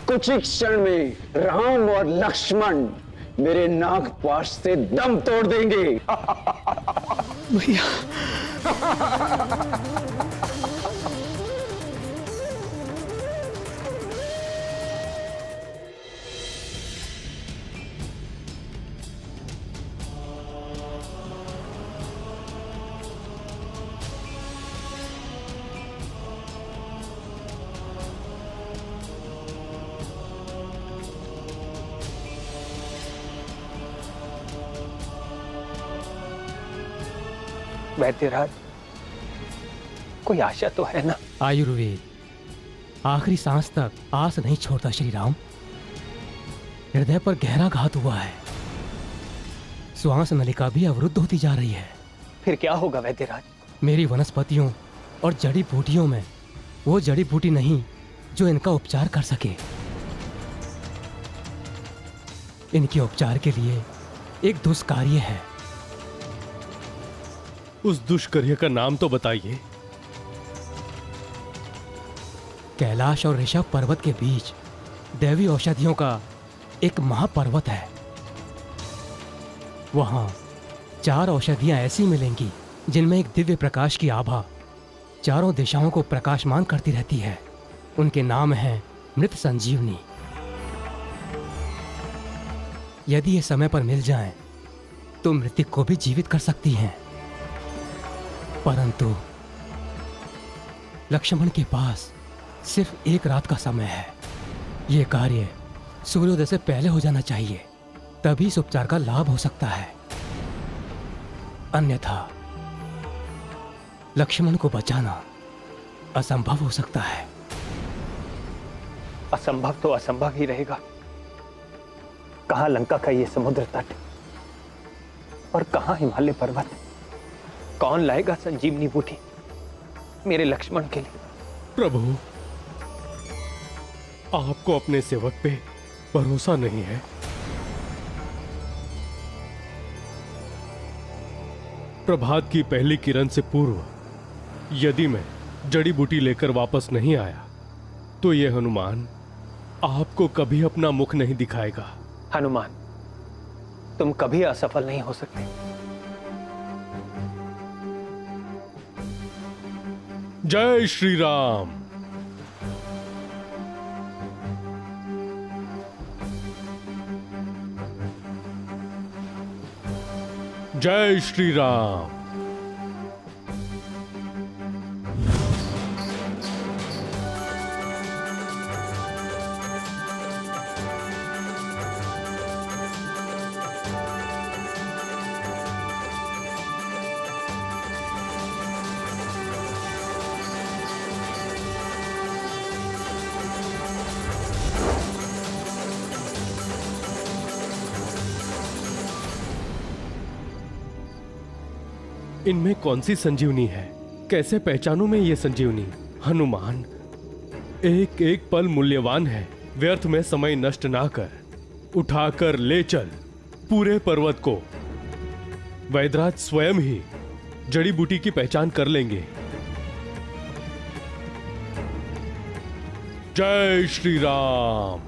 कुछ ही क्षण में राम और लक्ष्मण मेरे नागपाश से दम तोड़ देंगे। भैया वैद्यराज, कोई आशा तो है ना? आयुर्वेद आखिरी सांस तक आस नहीं छोड़ता श्री राम। हृदय पर गहरा घात हुआ है, श्वास नलिका भी अवरुद्ध होती जा रही है। फिर क्या होगा वैद्यराज? मेरी वनस्पतियों और जड़ी बूटियों में वो जड़ी बूटी नहीं जो इनका उपचार कर सके। इनके उपचार के लिए एक दुष्कार्य है। उस दुष्कार्य का नाम तो बताइए। कैलाश और ऋषभ पर्वत के बीच दैवी औषधियों का एक महापर्वत है। वहां 4 औषधियां ऐसी मिलेंगी जिनमें एक दिव्य प्रकाश की आभा चारों दिशाओं को प्रकाशमान करती रहती है। उनके नाम हैं मृत संजीवनी। यदि ये समय पर मिल जाएं, तो मृतक को भी जीवित कर सकती हैं। परंतु लक्ष्मण के पास सिर्फ 1 रात का समय है। यह कार्य सूर्योदय से पहले हो जाना चाहिए, तभी इस उपचार का लाभ हो सकता है। अन्यथा लक्ष्मण को बचाना असंभव हो सकता है। असंभव तो असंभव ही रहेगा। कहां लंका का ये समुद्र तट और कहां हिमालय पर्वत? कौन लाएगा संजीवनी बूटी मेरे लक्ष्मण के लिए? प्रभु, आपको अपने सेवक पे भरोसा नहीं है? प्रभात की पहली किरण से पूर्व यदि मैं जड़ी बूटी लेकर वापस नहीं आया, तो यह हनुमान आपको कभी अपना मुख नहीं दिखाएगा। हनुमान, तुम कभी असफल नहीं हो सकते। जय श्री राम। जय श्री राम। इनमें कौन सी संजीवनी है? कैसे पहचानूं मैं ये संजीवनी? हनुमान, एक एक पल मूल्यवान है। व्यर्थ में समय नष्ट ना कर, उठाकर ले चल पूरे पर्वत को। वैद्यराज स्वयं ही जड़ी बूटी की पहचान कर लेंगे। जय श्री राम।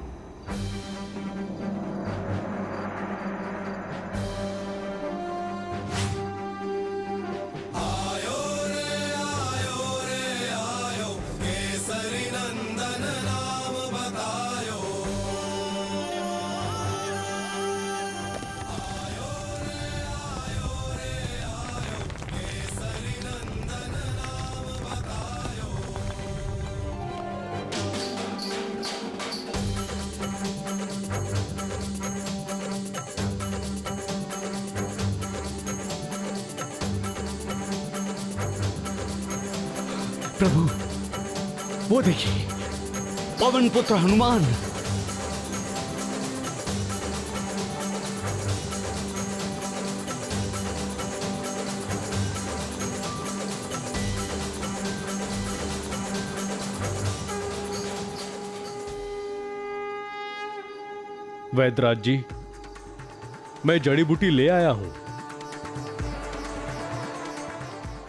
प्रभु, वो देखिए, पवन पुत्र हनुमान। वैद्यराज जी, मैं जड़ी बूटी ले आया हूं।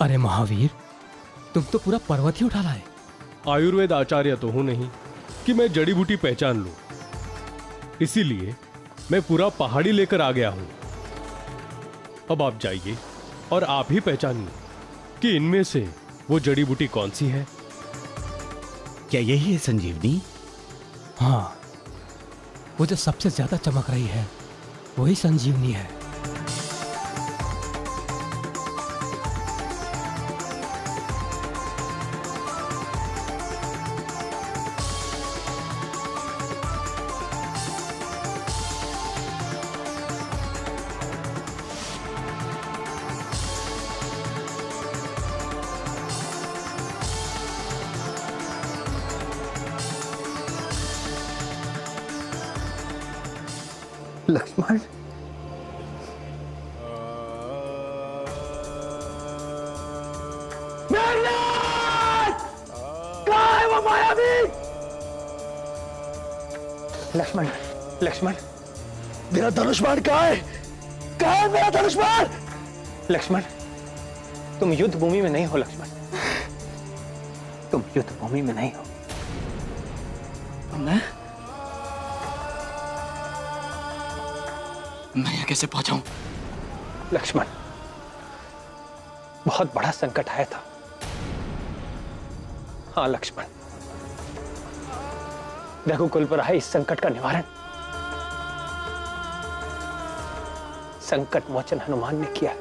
अरे महावीर, तुम तो पूरा पर्वत ही उठा लाए। आयुर्वेद आचार्य तो हूं नहीं कि मैं जड़ी बूटी पहचान लूं। इसीलिए मैं पूरा पहाड़ी लेकर आ गया हूं। अब आप जाइए और आप ही पहचानिए कि इनमें से वो जड़ी बूटी कौन सी है। क्या यही है संजीवनी? हाँ, वो जो सबसे ज्यादा चमक रही है वही संजीवनी है। लक्ष्मण, कहाँ है वो मायावी? लक्ष्मण, लक्ष्मण, मेरा धनुष बाण कहाँ है? कहाँ है मेरा धनुष बाण? लक्ष्मण, तुम युद्ध भूमि में नहीं हो लक्ष्मण, तुम युद्ध भूमि में नहीं हो। मैं यहाँ कैसे पहुंचाऊं? लक्ष्मण, बहुत बड़ा संकट आया था। हाँ लक्ष्मण, रघुकुल पर आए इस संकट का निवारण संकट मोचन हनुमान ने किया।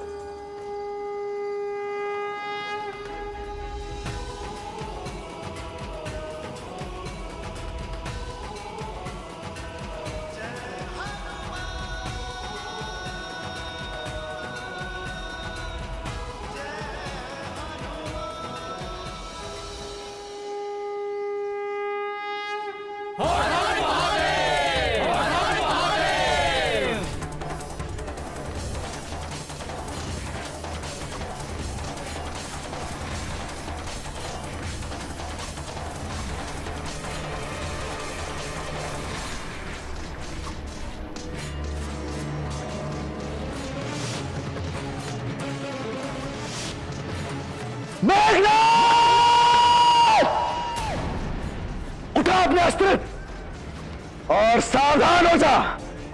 उठा अपने अस्त्र और सावधान हो जा।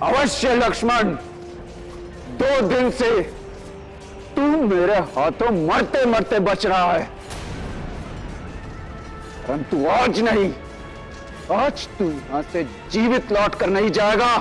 अवश्य लक्ष्मण, 2 दिन से तू मेरे हाथों मरते मरते बच रहा है, परंतु आज नहीं, आज तू यहां से जीवित लौट कर नहीं जाएगा।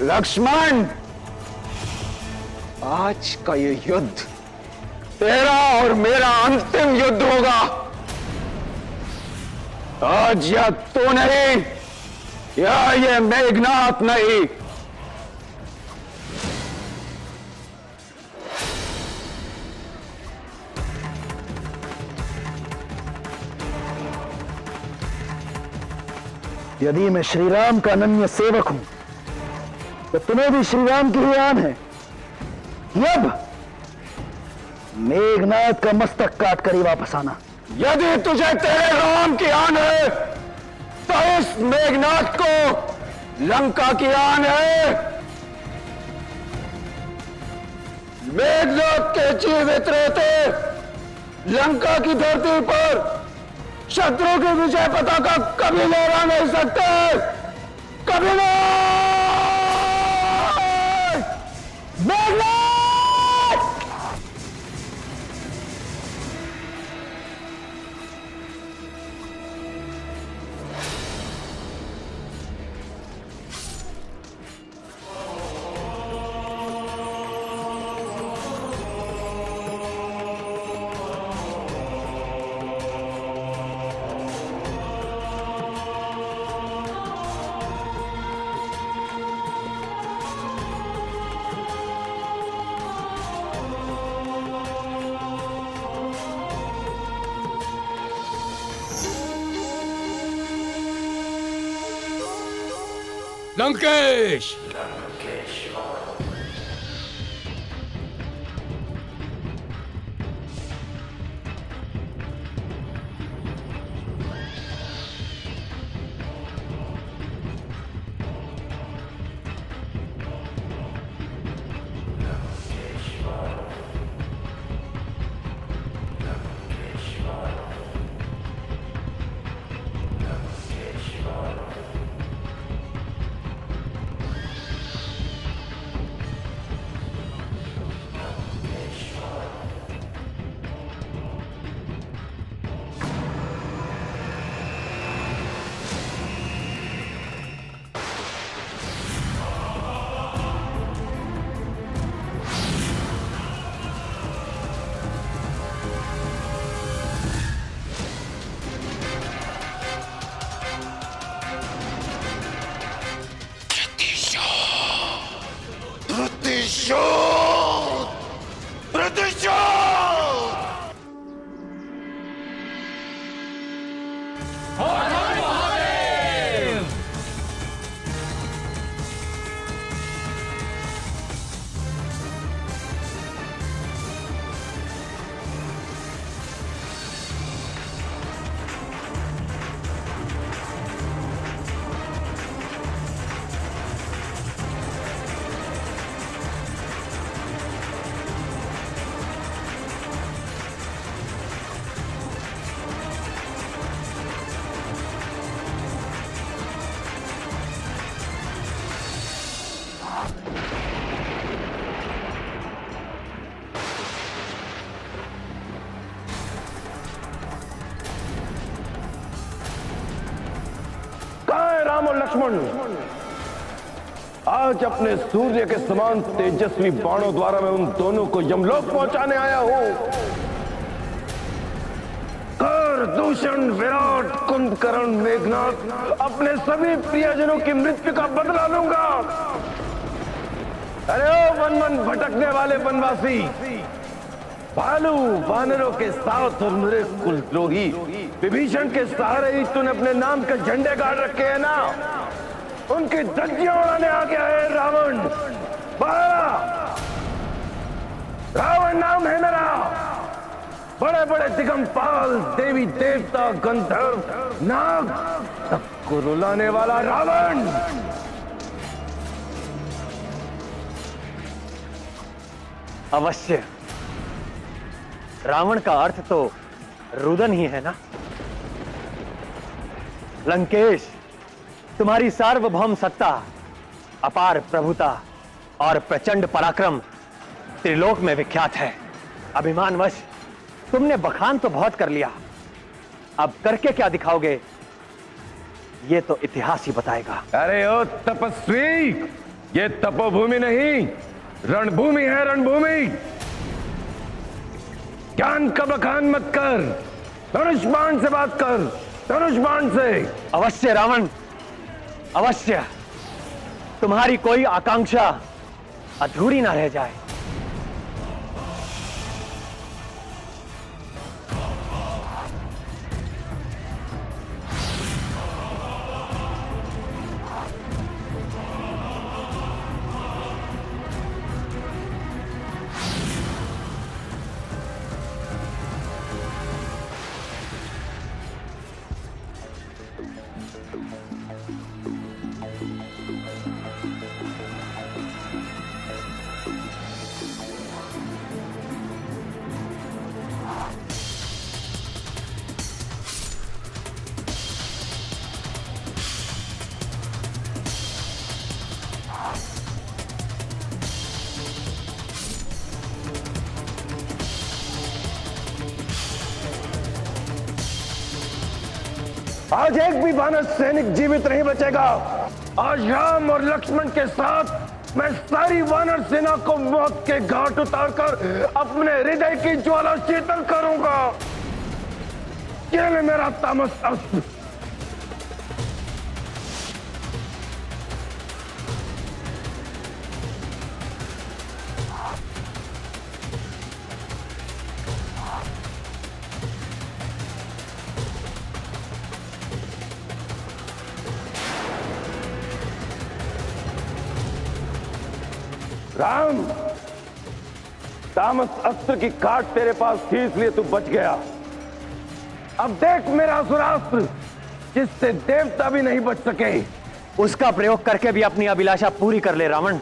लक्ष्मण, आज का ये युद्ध तेरा और मेरा अंतिम युद्ध होगा। आज या तू नहीं, या ये मेघनाथ नहीं। यदि मैं श्रीराम का अनन्य सेवक हूं तो तुम्हें भी श्रीराम की ही आन है। अब मेघनाथ का मस्तक काट कर ही वापस आना। यदि तुझे तेरे राम की आन है तो इस मेघनाथ को लंका की आन है। मेघनाथ के जीवित रहते लंका की धरती पर शत्रु की विजय पताका कभी लहरा नहीं सकते, कभी नहीं। मेघनाथ! लंकेश! राम और लक्ष्मण, आज अपने सूर्य के समान तेजस्वी बाणों द्वारा मैं उन दोनों को यमलोक पहुंचाने आया हूं। कर दूषण, विराट, कुंभकर्ण, मेघनाथ, अपने सभी प्रियजनों की मृत्यु का बदला लूंगा। अरे ओ वन वन भटकने वाले वनवासी, भालू वानरों के साथ और मेरे कुलद्रोही विभीषण के सहारे ही तूने अपने नाम के झंडे गाड़ रखे हैं ना, उनकी धज्जियां उड़ाने आ गया है रावण। रावण नाम है मेरा। बड़े बड़े दिगंपाल, देवी देवता, गंधर्व, नाग, सबको रुलाने वाला रावण। अवश्य, रावण का अर्थ तो रुदन ही है ना। लंकेश, तुम्हारी सार्वभौम सत्ता, अपार प्रभुता और प्रचंड पराक्रम त्रिलोक में विख्यात है। अभिमानवश तुमने बखान तो बहुत कर लिया, अब करके क्या दिखाओगे, ये तो इतिहास ही बताएगा। अरे ओ तपस्वी, ये तपोभूमि नहीं, रणभूमि है, रणभूमि। ज्ञान का बखान मत कर, धनुष बाण से बात कर, धनुष बाण से। अवश्य रावण, अवश्य। तुम्हारी कोई आकांक्षा अधूरी ना रह जाए। आज एक भी वानर सैनिक जीवित नहीं बचेगा। आज राम और लक्ष्मण के साथ मैं सारी वानर सेना को मौत के घाट उतारकर अपने हृदय की ज्वाला शीतल करूंगा। ये ले मेरा तामस अस्त्र। राम, तामस अस्त्र की काट तेरे पास थी इसलिए तू बच गया। अब देख मेरा असुरास्त्र, जिससे देवता भी नहीं बच सके। उसका प्रयोग करके भी अपनी अभिलाषा पूरी कर ले रावण।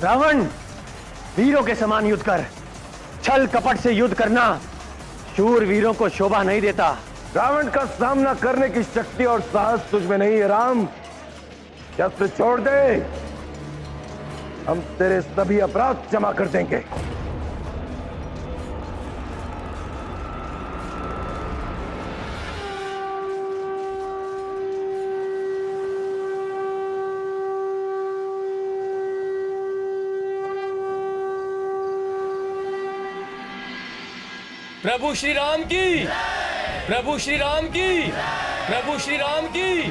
रावण, वीरों के समान युद्ध कर। छल कपट से युद्ध करना शूर वीरों को शोभा नहीं देता। रावण का सामना करने की शक्ति और साहस तुझमें नहीं है राम। शस्त्र छोड़ दे, हम तेरे सभी अपराध क्षमा कर देंगे। प्रभु श्री राम की, प्रभु श्री राम की, प्रभु श्री राम की,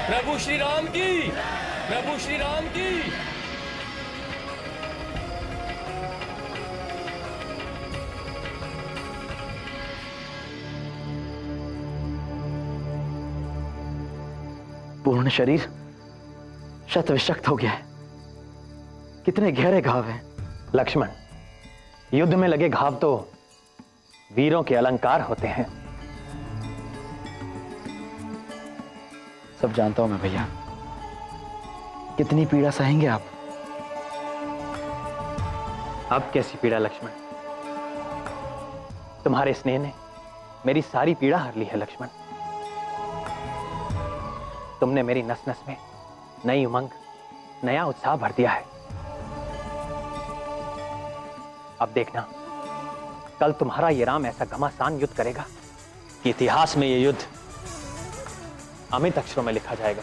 प्रभु श्री राम की, प्रभु श्री राम की। पूर्ण शरीर शत विषक्त हो गया है। कितने गहरे घाव हैं। लक्ष्मण, युद्ध में लगे घाव तो वीरों के अलंकार होते हैं। सब जानता हूं मैं भैया। कितनी पीड़ा सहेंगे आप? अब कैसी पीड़ा लक्ष्मण? तुम्हारे स्नेह ने मेरी सारी पीड़ा हर ली है लक्ष्मण। तुमने मेरी नस नस में नई उमंग, नया उत्साह भर दिया है। अब देखना, कल तुम्हारा ये राम ऐसा घमासान युद्ध करेगा कि इतिहास में ये युद्ध अमित अक्षरों में लिखा जाएगा।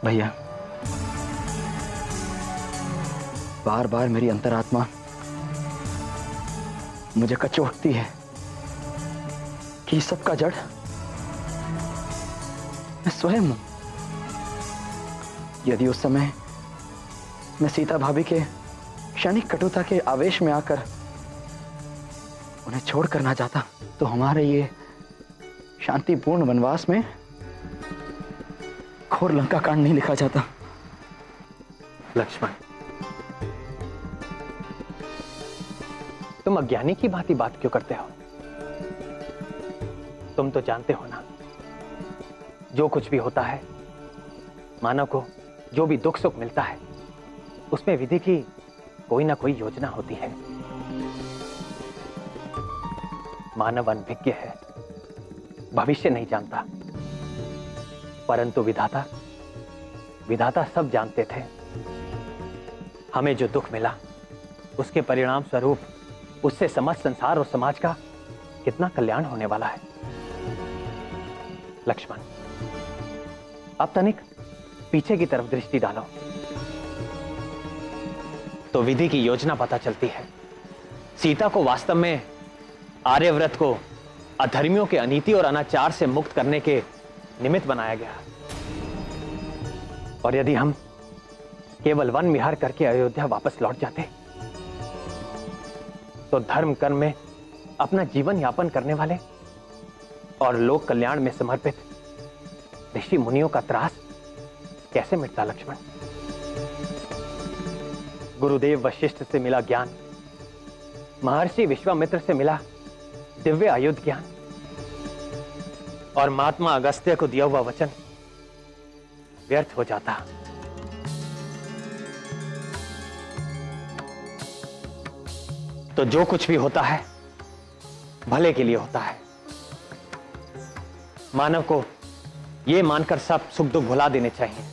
भैया, बार बार मेरी अंतरात्मा मुझे कचोटती है कि सबका जड़ मैं स्वयं हूं। यदि उस समय मैं सीता भाभी के क्षणिक कटुता के आवेश में आकर उन्हें छोड़कर ना जाता तो हमारे ये शांतिपूर्ण वनवास में घोर लंका कांड नहीं लिखा जाता। लक्ष्मण, तुम अज्ञानी की भांति बात क्यों करते हो? तुम तो जानते हो ना, जो कुछ भी होता है, मानव को जो भी दुख सुख मिलता है, उसमें विधि की कोई ना कोई योजना होती है। मानव अनभिज्ञ है, भविष्य नहीं जानता, परंतु विधाता सब जानते थे। हमें जो दुख मिला, उसके परिणाम स्वरूप उससे समस्त संसार और समाज का कितना कल्याण होने वाला है। लक्ष्मण, अब तनिक पीछे की तरफ दृष्टि डालो तो विधि की योजना पता चलती है। सीता को वास्तव में आर्यव्रत को अधर्मियों के अनीति और अनाचार से मुक्त करने के निमित्त बनाया गया। और यदि हम केवल वन विहार करके अयोध्या वापस लौट जाते तो धर्म कर्म में अपना जीवन यापन करने वाले और लोक कल्याण में समर्पित ऋषि मुनियों का त्रास कैसे मिटता? लक्ष्मण, गुरुदेव वशिष्ठ से मिला ज्ञान, महर्षि विश्वामित्र से मिला दिव्य आयुध ज्ञान और महात्मा अगस्त्य को दिया हुआ वचन व्यर्थ हो जाता। तो जो कुछ भी होता है भले के लिए होता है। मानव को यह मानकर सब सुख दुख भुला देने चाहिए।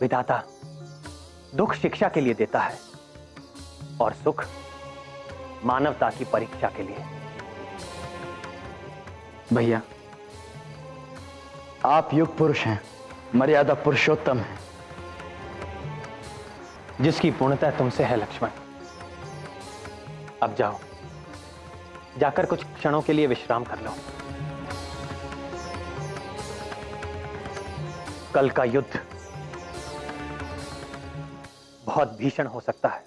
विधाता दुख शिक्षा के लिए देता है और सुख मानवता की परीक्षा के लिए। भैया, आप युग पुरुष हैं, मर्यादा पुरुषोत्तम है। जिसकी पूर्णता तुमसे है लक्ष्मण। अब जाओ, जाकर कुछ क्षणों के लिए विश्राम कर लो। कल का युद्ध बहुत भीषण हो सकता है।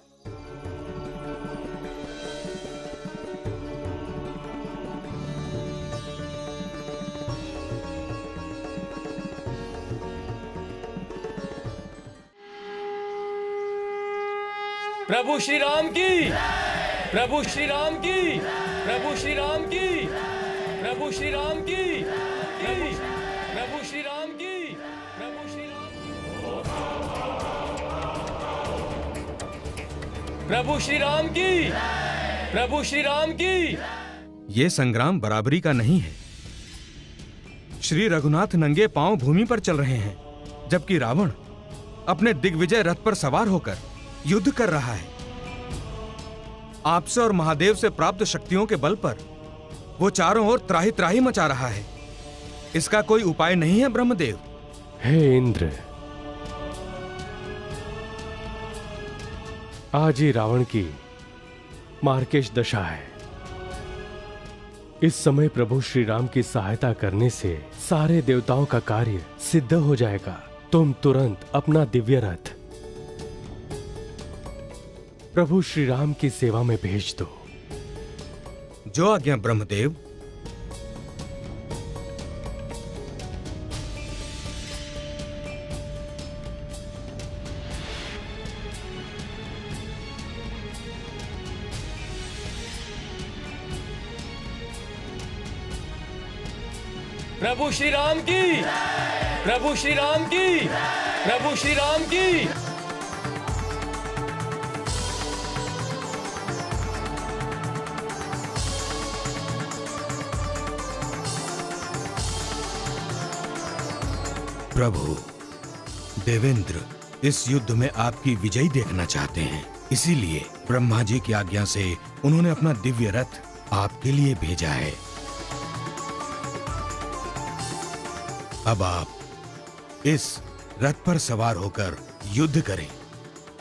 प्रभु श्री राम की, प्रभु श्री राम की, प्रभु श्री राम की, प्रभु श्री राम की, प्रभु श्री राम की, प्रभु श्री राम की, प्रभु श्री राम की, प्रभु श्री राम की। ये संग्राम बराबरी का नहीं है। श्री रघुनाथ नंगे पांव भूमि पर चल रहे हैं, जबकि रावण अपने दिग्विजय रथ पर सवार होकर युद्ध कर रहा है। आपसे और महादेव से प्राप्त शक्तियों के बल पर वो चारों ओर त्राही त्राही मचा रहा है। इसका कोई उपाय नहीं है ब्रह्मदेव? हे इंद्र, आज ही रावण की मार्केश दशा है। इस समय प्रभु श्री राम की सहायता करने से सारे देवताओं का कार्य सिद्ध हो जाएगा। तुम तुरंत अपना दिव्य रथ प्रभु श्री राम की सेवा में भेज दो। जो आज्ञा ब्रह्मदेव। प्रभु श्री राम की, प्रभु श्री राम की, प्रभु श्री राम की। प्रभु, देवेंद्र इस युद्ध में आपकी विजयी देखना चाहते हैं, इसीलिए ब्रह्मा जी की आज्ञा से उन्होंने अपना दिव्य रथ आपके लिए भेजा है। अब आप इस रथ पर सवार होकर युद्ध करें,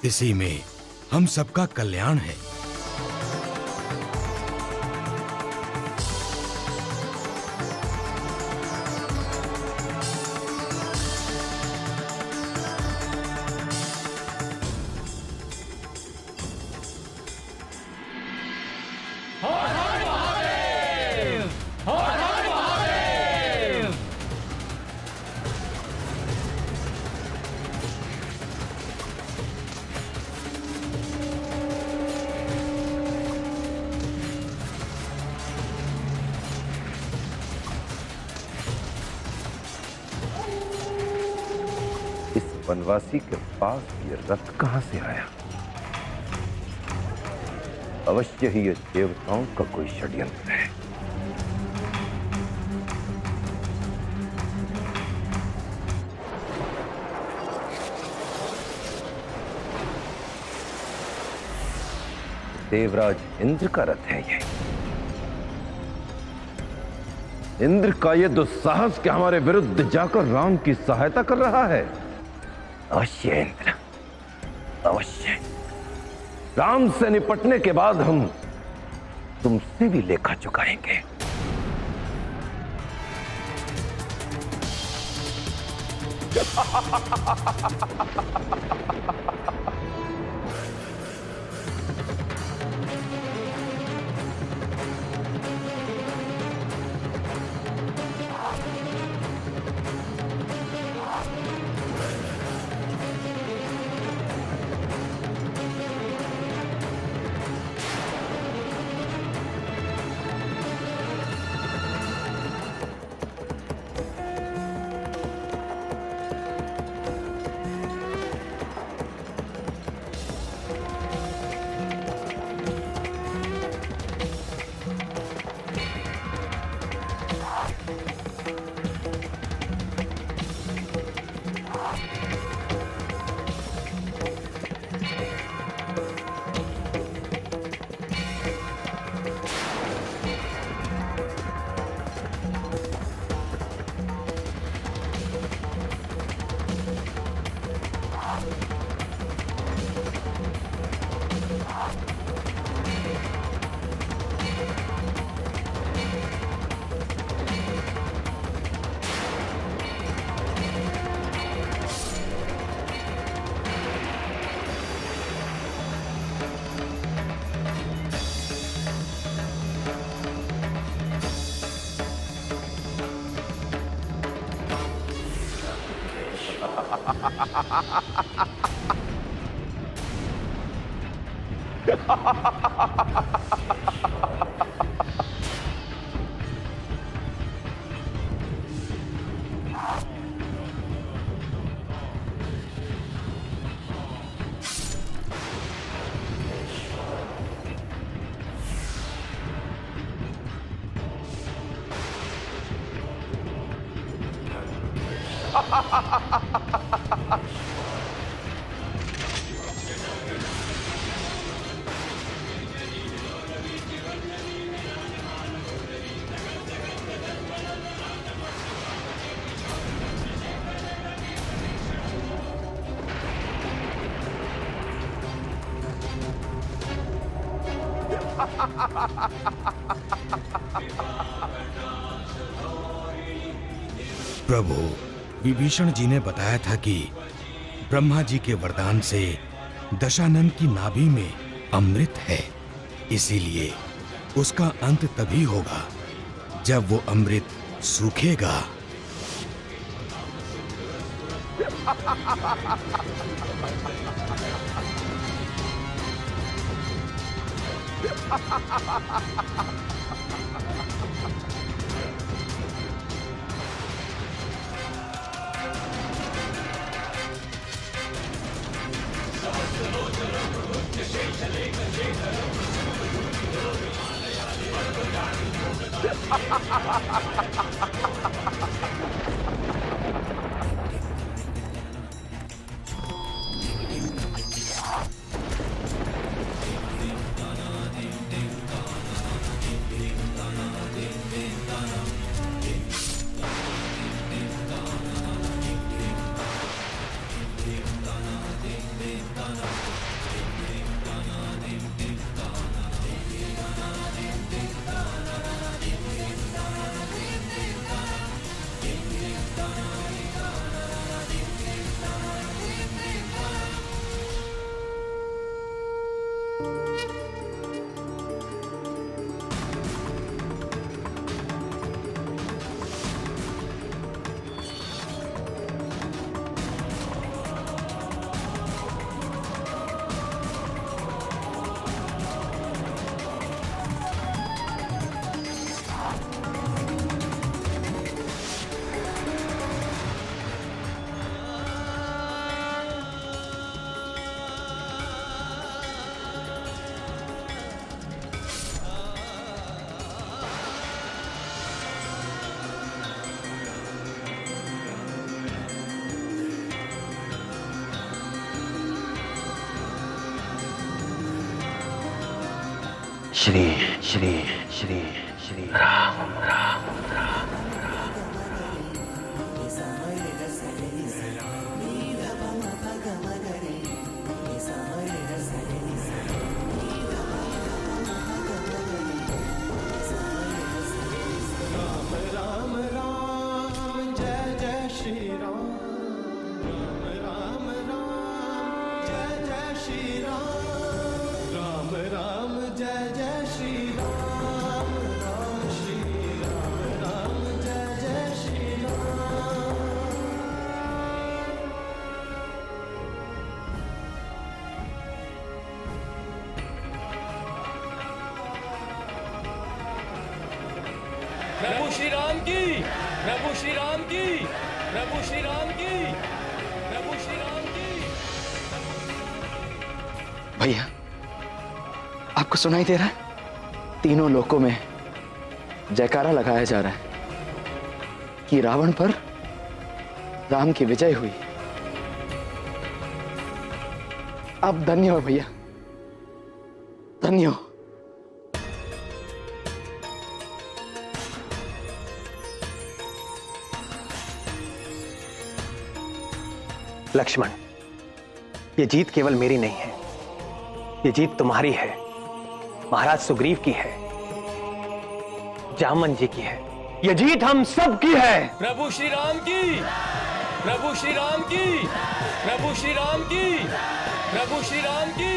इसी में हम सबका कल्याण है। इस वनवासी के पास ये रथ कहां से आया? अवश्य ही ये देवताओं का कोई षड्यंत्र है। देवराज इंद्र का रथ है ये। इंद्र का ये दुस्साहस के हमारे विरुद्ध जाकर राम की सहायता कर रहा है। अवश्य इंद्र, अवश्य। राम से निपटने के बाद हम तुमसे भी लेखा चुकाएंगे। प्रभु, विभीषण जी ने बताया था कि ब्रह्मा जी के वरदान से दशानन की नाभि में अमृत है, इसीलिए उसका अंत तभी होगा जब वो अमृत सूखेगा। श्री श्री श्री श्री राम राम राम। प्रभु श्री राम की, प्रभु श्री राम की, प्रभु श्री राम की, प्रभु श्री राम की। भैया, आपको सुनाई दे रहा है? तीनों लोकों में जयकारा लगाया जा रहा है कि रावण पर राम की विजय हुई। आप धन्य हो भैया, धन्य हो। लक्ष्मण, ये जीत केवल मेरी नहीं है, ये जीत तुम्हारी है, महाराज सुग्रीव की है, जामन जी की है, ये जीत हम सब की है। प्रभु श्री राम की, प्रभु श्री राम की, प्रभु श्री राम की, प्रभु श्री राम की।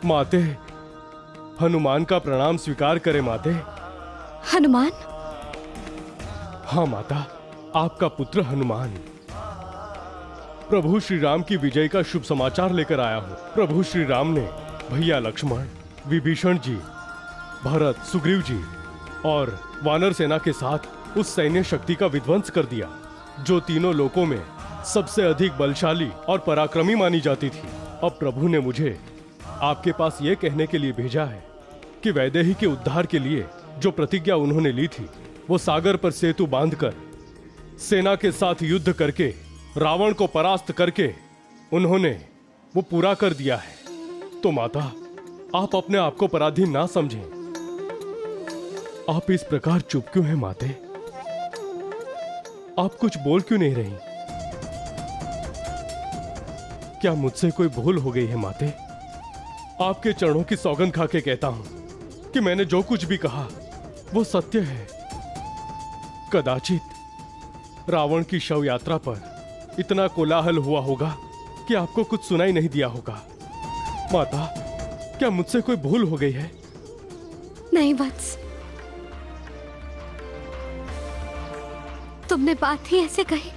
माते, हनुमान का प्रणाम स्वीकार करें माते। हनुमान? हाँ माता, आपका पुत्र हनुमान प्रभु श्री राम की विजय का शुभ समाचार लेकर आया हूँ। प्रभु श्री राम ने भैया लक्ष्मण, विभीषण जी, भरत, सुग्रीव जी और वानर सेना के साथ उस सैन्य शक्ति का विध्वंस कर दिया जो तीनों लोकों में सबसे अधिक बलशाली और पराक्रमी मानी जाती थी। अब प्रभु ने मुझे आपके पास यह कहने के लिए भेजा है कि वैदेही के उद्धार के लिए जो प्रतिज्ञा उन्होंने ली थी, वो सागर पर सेतु बांधकर सेना के साथ युद्ध करके रावण को परास्त करके उन्होंने वो पूरा कर दिया है। तो माता, आप अपने आप को पराधीन ना समझें। आप इस प्रकार चुप क्यों हैं माते? आप कुछ बोल क्यों नहीं रही? क्या मुझसे कोई भूल हो गई है माते? आपके चरणों की सौगंध खा के कहता हूं कि मैंने जो कुछ भी कहा वो सत्य है। कदाचित रावण की शव यात्रा पर इतना कोलाहल हुआ होगा कि आपको कुछ सुनाई नहीं दिया होगा। माता, क्या मुझसे कोई भूल हो गई है? नहीं वत्स, तुमने बात ही ऐसे कही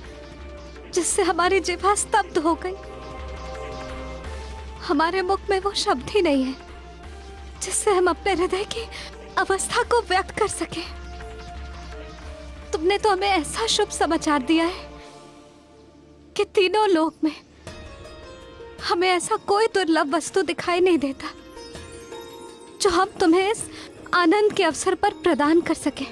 जिससे हमारी जिह्वा स्तब्ध हो गई। हमारे मुख में वो शब्द ही नहीं है जिससे हम अपने हृदय की अवस्था को व्यक्त कर सके। तुमने तो हमें ऐसा शुभ समाचार दिया है कि तीनों लोक में हमें ऐसा कोई दुर्लभ वस्तु दिखाई नहीं देता जो हम तुम्हें इस आनंद के अवसर पर प्रदान कर सके।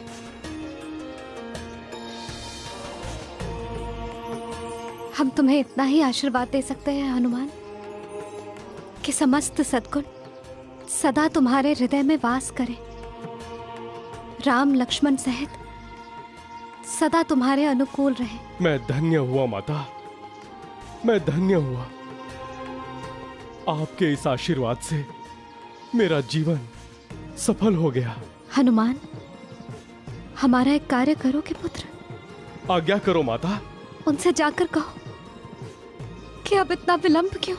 हम तुम्हें इतना ही आशीर्वाद दे सकते हैं हनुमान कि समस्त सद्गुण सदा तुम्हारे हृदय में वास करें। राम लक्ष्मण सहित सदा तुम्हारे अनुकूल रहे। मैं धन्य हुआ माता, मैं धन्य हुआ। आपके इस आशीर्वाद से मेरा जीवन सफल हो गया। हनुमान, हमारा एक कार्य करोगे पुत्र? आज्ञा करो माता। उनसे जाकर कहो कि अब इतना विलंब क्यों?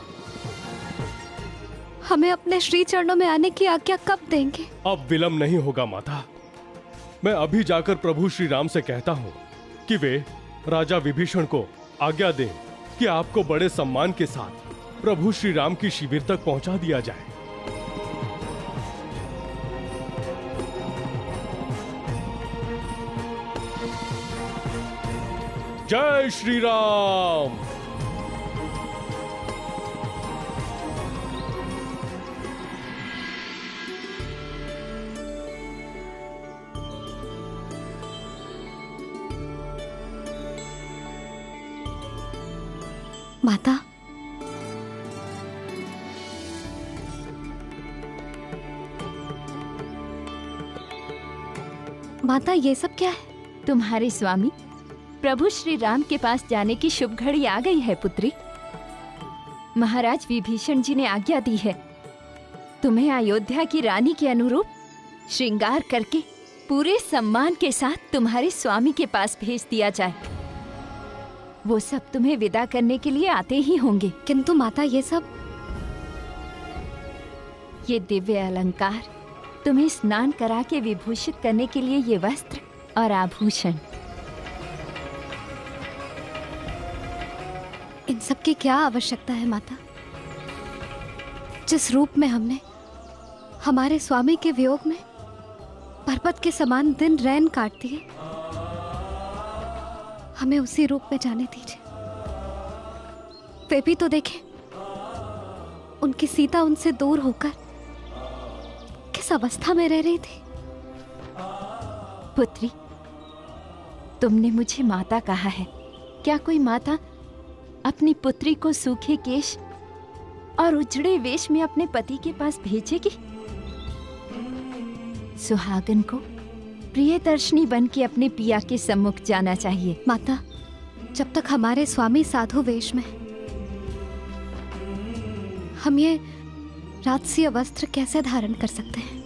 हमें अपने श्री चरणों में आने की आज्ञा कब देंगे? अब विलंब नहीं होगा माता। मैं अभी जाकर प्रभु श्री राम से कहता हूँ कि वे राजा विभीषण को आज्ञा दें कि आपको बड़े सम्मान के साथ प्रभु श्री राम की शिविर तक पहुंचा दिया जाए। जय श्री राम। माता, माता ये सब क्या है? तुम्हारे स्वामी प्रभु श्री राम के पास जाने की शुभ घड़ी आ गई है पुत्री। महाराज विभीषण जी ने आज्ञा दी है तुम्हें अयोध्या की रानी के अनुरूप श्रृंगार करके पूरे सम्मान के साथ तुम्हारे स्वामी के पास भेज दिया जाए। वो सब तुम्हें विदा करने के लिए आते ही होंगे। किंतु माता ये सब, ये दिव्य अलंकार, तुम्हें स्नान करा के विभूषित करने के लिए ये वस्त्र और आभूषण, इन सब की क्या आवश्यकता है माता? जिस रूप में हमने हमारे स्वामी के वियोग में पर्वत के समान दिन रैन काट दिए, हमें उसी रूप में जाने दीजिए। वे भी तो देखें, उनकी सीता उनसे दूर होकर किस अवस्था में रह रही थी। पुत्री, तुमने मुझे माता कहा है। क्या कोई माता अपनी पुत्री को सूखे केश और उजड़े वेश में अपने पति के पास भेजेगी? सुहागन को प्रियदर्शनी बन के अपने पिया के सम्मुख जाना चाहिए। माता, जब तक हमारे स्वामी साधु वेश में, हम ये राजसीय वस्त्र कैसे धारण कर सकते हैं?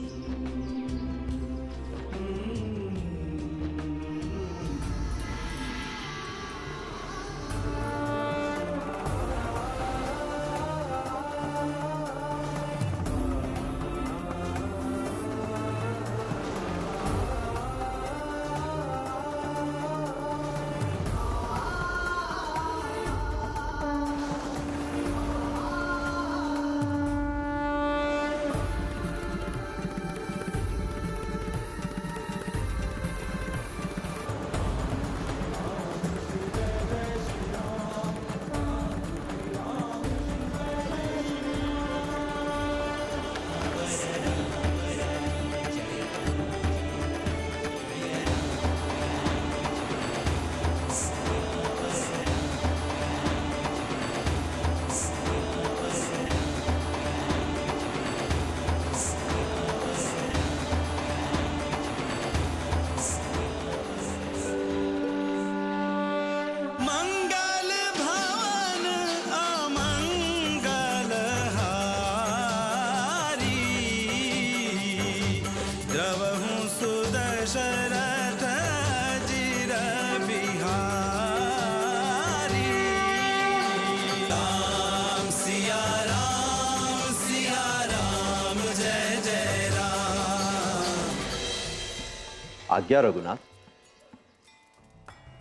आज्ञा रघुनाथ।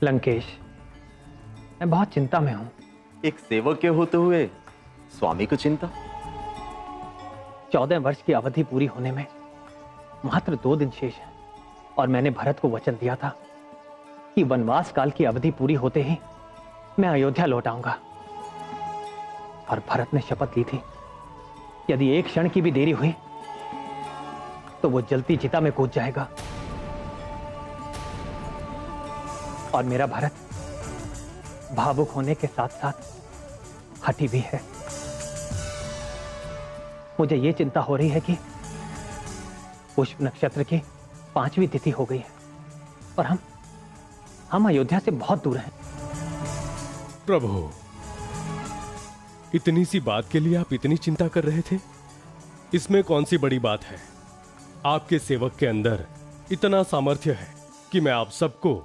लंकेश, मैं बहुत चिंता में हूं। एक सेवक के होते हुए स्वामी को चिंता? 14 वर्ष की अवधि पूरी होने में मात्र 2 दिन शेष है और मैंने भरत को वचन दिया था कि वनवास काल की अवधि पूरी होते ही मैं अयोध्या लौट आऊंगा। और भरत ने शपथ ली थी, यदि एक क्षण की भी देरी हुई तो वो जलती चिता में कूद जाएगा। और मेरा भरत भावुक होने के साथ साथ हठी भी है। मुझे यह चिंता हो रही है कि पुष्प नक्षत्र की 5वीं तिथि हो गई है और हम अयोध्या से बहुत दूर हैं। प्रभु, इतनी सी बात के लिए आप इतनी चिंता कर रहे थे? इसमें कौन सी बड़ी बात है? आपके सेवक के अंदर इतना सामर्थ्य है कि मैं आप सबको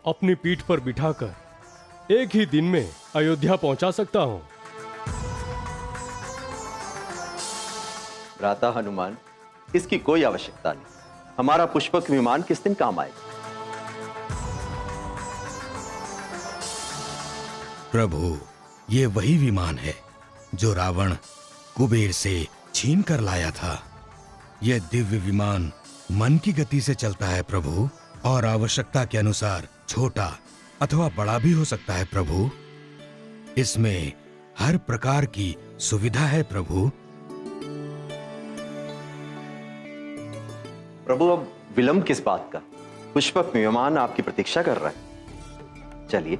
अपनी पीठ पर बिठाकर एक ही दिन में अयोध्या पहुंचा सकता हूं। भ्राता हनुमान, इसकी कोई आवश्यकता नहीं। हमारा पुष्पक विमान किस दिन काम आएगा? प्रभु, ये वही विमान है जो रावण कुबेर से छीन कर लाया था। यह दिव्य विमान मन की गति से चलता है प्रभु, और आवश्यकता के अनुसार छोटा अथवा बड़ा भी हो सकता है प्रभु। इसमें हर प्रकार की सुविधा है प्रभु। प्रभु, अब विलंब किस बात का? पुष्पक विमान आपकी प्रतीक्षा कर रहा है। चलिए।